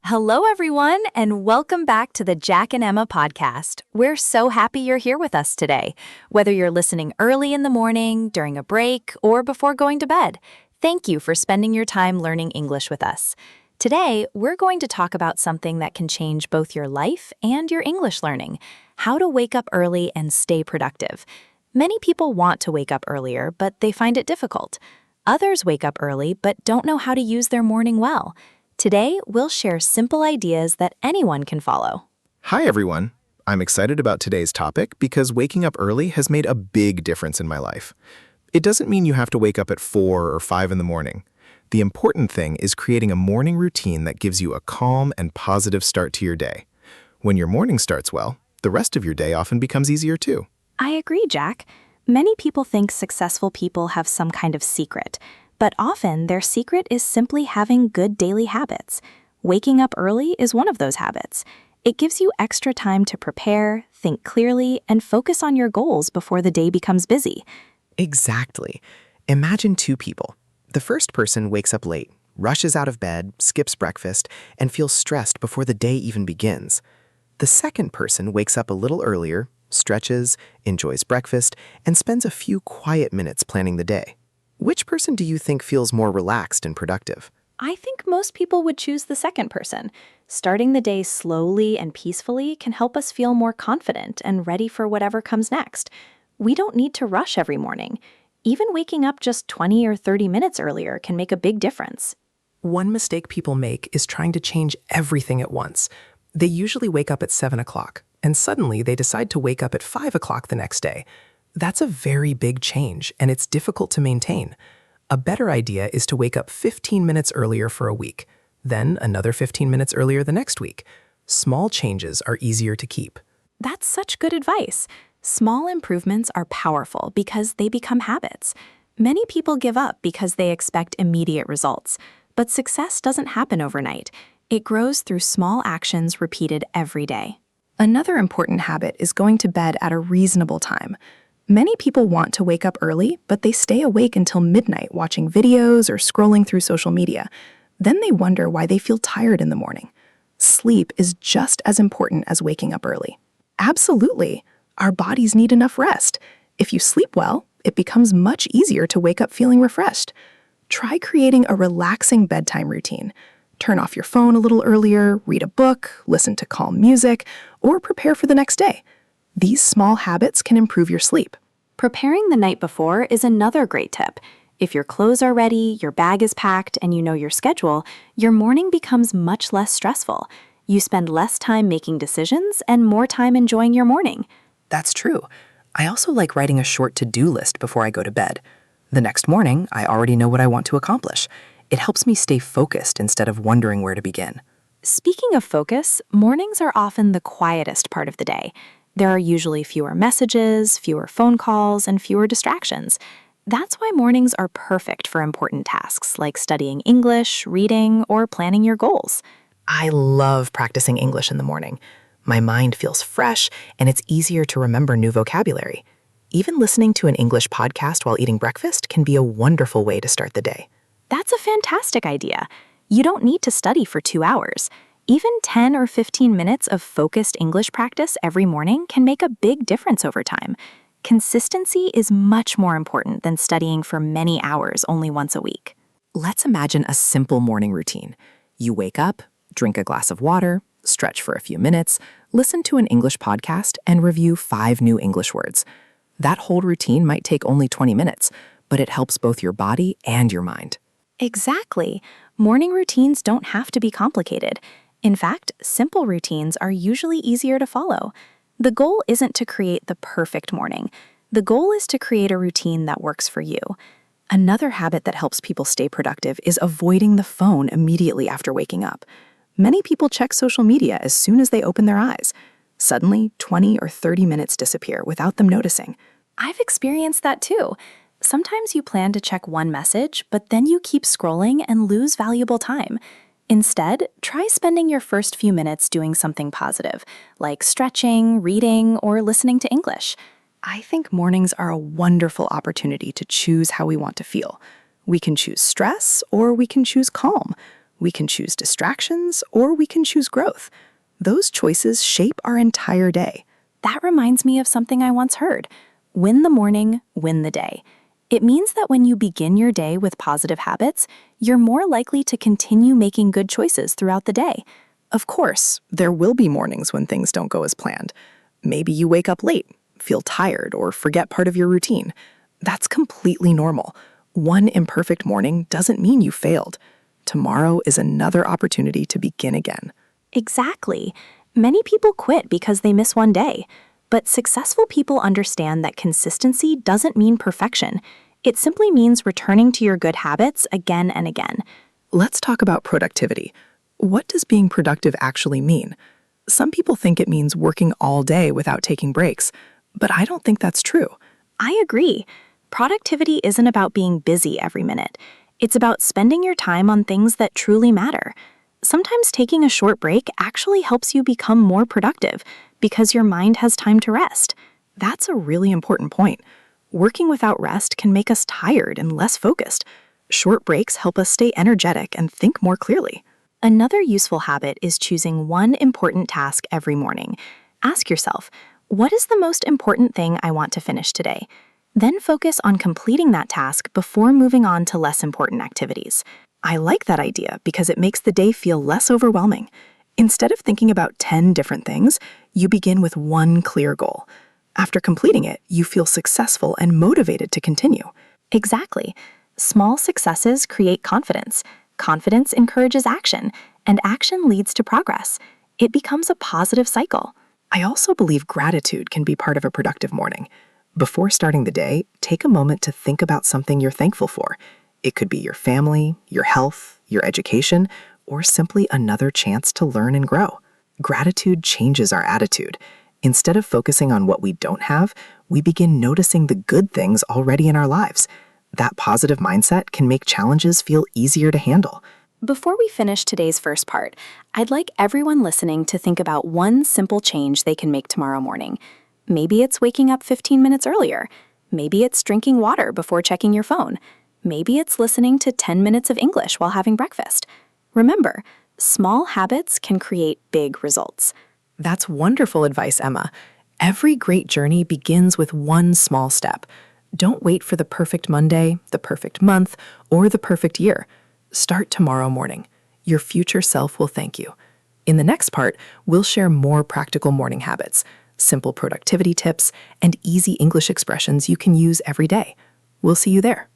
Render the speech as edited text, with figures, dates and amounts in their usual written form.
Hello, everyone, and welcome back to the Jack and Emma podcast. We're so happy you're here with us today. Whether you're listening early in the morning, during a break, or before going to bed, thank you for spending your time learning English with us. Today, we're going to talk about something that can change both your life and your English learning: how to wake up early and stay productive. Many people want to wake up earlier, but they find it difficult. Others wake up early but don't know how to use their morning well. Today, we'll share simple ideas that anyone can follow. Hi, everyone. I'm excited about today's topic because waking up early has made a big difference in my life. It doesn't mean you have to wake up at 4 or 5 in the morning. The important thing is creating a morning routine that gives you a calm and positive start to your day. When your morning starts well, the rest of your day often becomes easier too. I agree, Jack. Many people think successful people have some kind of secret, but often their secret is simply having good daily habits. Waking up early is one of those habits. It gives you extra time to prepare, think clearly, and focus on your goals before the day becomes busy. Exactly. Imagine two people. The first person wakes up late, rushes out of bed, skips breakfast, and feels stressed before the day even begins. The second person wakes up a little earlier, stretches, enjoys breakfast, and spends a few quiet minutes planning the day. Which person do you think feels more relaxed and productive? I think most people would choose the second person. Starting the day slowly and peacefully can help us feel more confident and ready for whatever comes next. We don't need to rush every morning. Even waking up just 20 or 30 minutes earlier can make a big difference. One mistake people make is trying to change everything at once. They usually wake up at 7 o'clock, and suddenly they decide to wake up at 5 o'clock the next day. That's a very big change, and it's difficult to maintain. A better idea is to wake up 15 minutes earlier for a week, then another 15 minutes earlier the next week. Small changes are easier to keep. That's such good advice. Small improvements are powerful because they become habits. Many people give up because they expect immediate results, but success doesn't happen overnight. It grows through small actions repeated every day. Another important habit is going to bed at a reasonable time. Many people want to wake up early, but they stay awake until midnight watching videos or scrolling through social media. Then they wonder why they feel tired in the morning. Sleep is just as important as waking up early. Absolutely. Our bodies need enough rest. If you sleep well, it becomes much easier to wake up feeling refreshed. Try creating a relaxing bedtime routine. Turn off your phone a little earlier, read a book, listen to calm music, or prepare for the next day. These small habits can improve your sleep. Preparing the night before is another great tip. If your clothes are ready, your bag is packed, and you know your schedule, your morning becomes much less stressful. You spend less time making decisions and more time enjoying your morning. That's true. I also like writing a short to-do list before I go to bed. The next morning, I already know what I want to accomplish. It helps me stay focused instead of wondering where to begin. Speaking of focus, mornings are often the quietest part of the day. There are usually fewer messages, fewer phone calls, and fewer distractions. That's why mornings are perfect for important tasks like studying English, reading, or planning your goals. I love practicing English in the morning. My mind feels fresh, and it's easier to remember new vocabulary. Even listening to an English podcast while eating breakfast can be a wonderful way to start the day. That's a fantastic idea. You don't need to study for 2 hours. Even 10 or 15 minutes of focused English practice every morning can make a big difference over time. Consistency is much more important than studying for many hours only once a week. Let's imagine a simple morning routine. You wake up, drink a glass of water, stretch for a few minutes, listen to an English podcast, and review 5 new English words. That whole routine might take only 20 minutes, but it helps both your body and your mind. Exactly. Morning routines don't have to be complicated. In fact, simple routines are usually easier to follow. The goal isn't to create the perfect morning. The goal is to create a routine that works for you. Another habit that helps people stay productive is avoiding the phone immediately after waking up. Many people check social media as soon as they open their eyes. Suddenly, 20 or 30 minutes disappear without them noticing. I've experienced that too. Sometimes you plan to check one message, but then you keep scrolling and lose valuable time. Instead, try spending your first few minutes doing something positive, like stretching, reading, or listening to English. I think mornings are a wonderful opportunity to choose how we want to feel. We can choose stress or we can choose calm. We can choose distractions or we can choose growth. Those choices shape our entire day. That reminds me of something I once heard. Win the morning, win the day. It means that when you begin your day with positive habits, you're more likely to continue making good choices throughout the day. Of course, there will be mornings when things don't go as planned. Maybe you wake up late, feel tired, or forget part of your routine. That's completely normal. One imperfect morning doesn't mean you failed. Tomorrow is another opportunity to begin again. Exactly. Many people quit because they miss one day. But successful people understand that consistency doesn't mean perfection. It simply means returning to your good habits again and again. Let's talk about productivity. What does being productive actually mean? Some people think it means working all day without taking breaks, but I don't think that's true. I agree. Productivity isn't about being busy every minute. It's about spending your time on things that truly matter. Sometimes taking a short break actually helps you become more productive because your mind has time to rest. That's a really important point. Working without rest can make us tired and less focused. Short breaks help us stay energetic and think more clearly. Another useful habit is choosing one important task every morning. Ask yourself, what is the most important thing I want to finish today? Then focus on completing that task before moving on to less important activities. I like that idea because it makes the day feel less overwhelming. Instead of thinking about 10 different things, you begin with one clear goal. After completing it, you feel successful and motivated to continue. Exactly. Small successes create confidence. Confidence encourages action, and action leads to progress. It becomes a positive cycle. I also believe gratitude can be part of a productive morning. Before starting the day, take a moment to think about something you're thankful for. It could be your family, your health, your education, or simply another chance to learn and grow. Gratitude changes our attitude. Instead of focusing on what we don't have, we begin noticing the good things already in our lives. That positive mindset can make challenges feel easier to handle. Before we finish today's first part, I'd like everyone listening to think about one simple change they can make tomorrow morning. Maybe it's waking up 15 minutes earlier. Maybe it's drinking water before checking your phone. Maybe it's listening to 10 minutes of English while having breakfast. Remember, small habits can create big results. That's wonderful advice, Emma. Every great journey begins with one small step. Don't wait for the perfect Monday, the perfect month, or the perfect year. Start tomorrow morning. Your future self will thank you. In the next part, we'll share more practical morning habits, simple productivity tips, and easy English expressions you can use every day. We'll see you there.